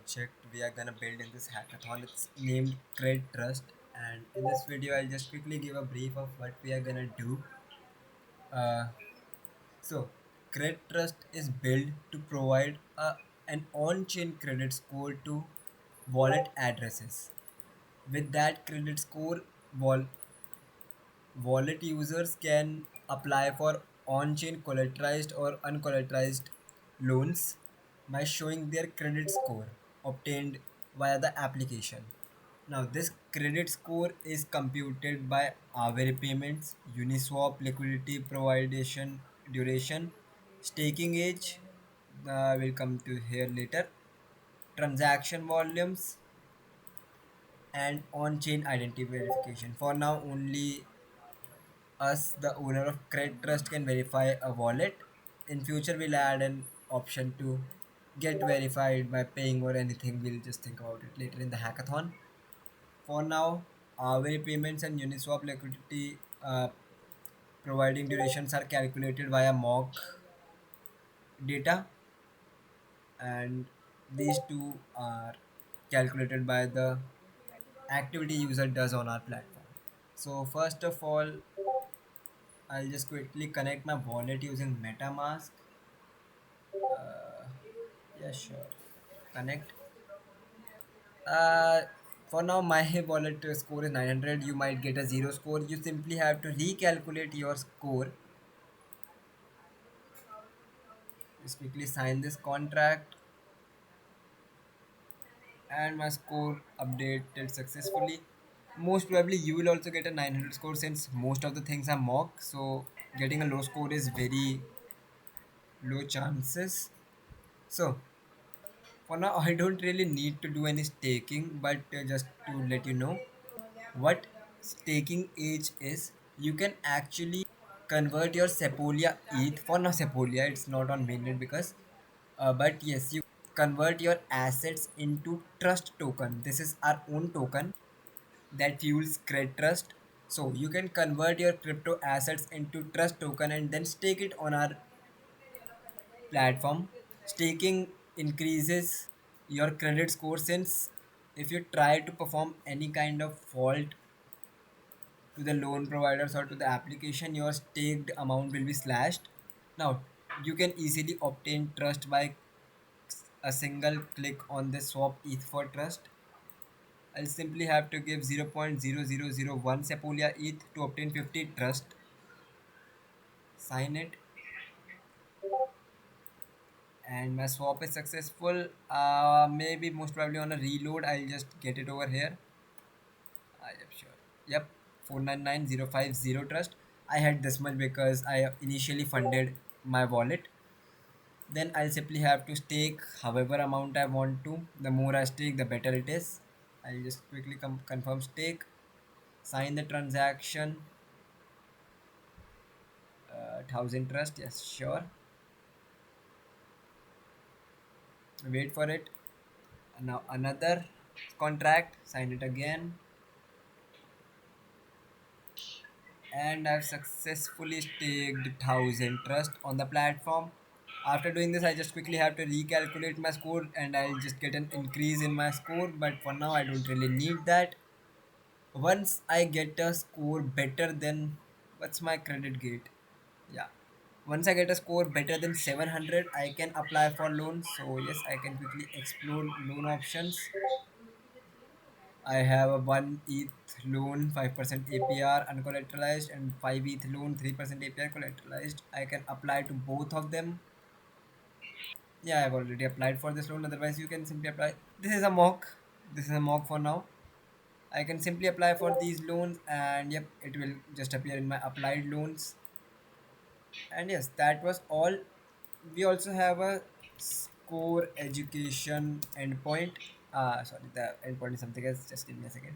project we are gonna build in this hackathon. It's named Cred Trust, and in this video, I'll just quickly give a brief of what we are gonna do. Uh, so, Cred Trust is built to provide an on-chain credit score to wallet addresses. With that credit score, wallet users can apply for on-chain collateralized or uncollateralized loans by showing their credit score obtained via the application. Now, this credit score is computed by Aave payments, Uniswap liquidity providation duration, staking age, we'll come to here later, transaction volumes, and on-chain identity verification. For now, only us, the owner of Credit Trust, can verify a wallet. In future, we'll add an option to get verified by paying or anything. We'll just think about it later in the hackathon. For now, Aave payments and Uniswap liquidity providing durations are calculated via mock data, and these two are calculated by the activity user does on our platform. So first of all, I'll just quickly connect my wallet using MetaMask. Yeah, sure. Connect. Uh, for now, my wallet score is 900. You might get a zero score. You simply have to recalculate your score. Just quickly sign this contract, and my score updated successfully. Most probably, you will also get a 900 score since most of the things are mock. So, getting a low score is very low chances. So, for now, I don't really need to do any staking, but just to let you know what staking age is, you can actually convert your Sepolia ETH for now Sepolia. It's not on mainnet because, but yes, you convert your assets into trust token. This is our own token that fuels Cred Trust. So you can convert your crypto assets into trust token and then stake it on our platform. Staking increases your credit score since if you try to perform any kind of fault to the loan providers or to the application, your staked amount will be slashed. Now, you can easily obtain trust by a single click on the swap ETH for trust. I'll simply have to give 0.0001 Sepolia ETH to obtain 50 trust. Sign it, and my swap is successful. Maybe most probably on a reload, I'll just get it over here. Yep, sure. Yep, 499050 trust. I had this much because I initially funded my wallet. Then I'll simply have to stake however amount I want to. The more I stake, the better it is. I'll just quickly confirm stake, sign the transaction, 1000 trust. Yes, sure. Wait for it. Now another contract, sign it again, and I've successfully staked 1000 trust on the platform. After doing this, I just quickly have to recalculate my score and I'll just get an increase in my score. But for now, I don't really need that. Once I get a score better than what's my credit gate? Yeah. Once I get a score better than 700, I can apply for loans. So, yes, I can quickly explore loan options. I have a 1 ETH loan, 5% APR uncollateralized, and 5 ETH loan, 3% APR collateralized. I can apply to both of them. Yeah, I've already applied for this loan. Otherwise, you can simply apply. This is a mock. This is a mock for now. I can simply apply for these loans, and yep, it will just appear in my applied loans. And yes, that was all. We also have a score education endpoint. Sorry, the endpoint is something else. Just give me a second.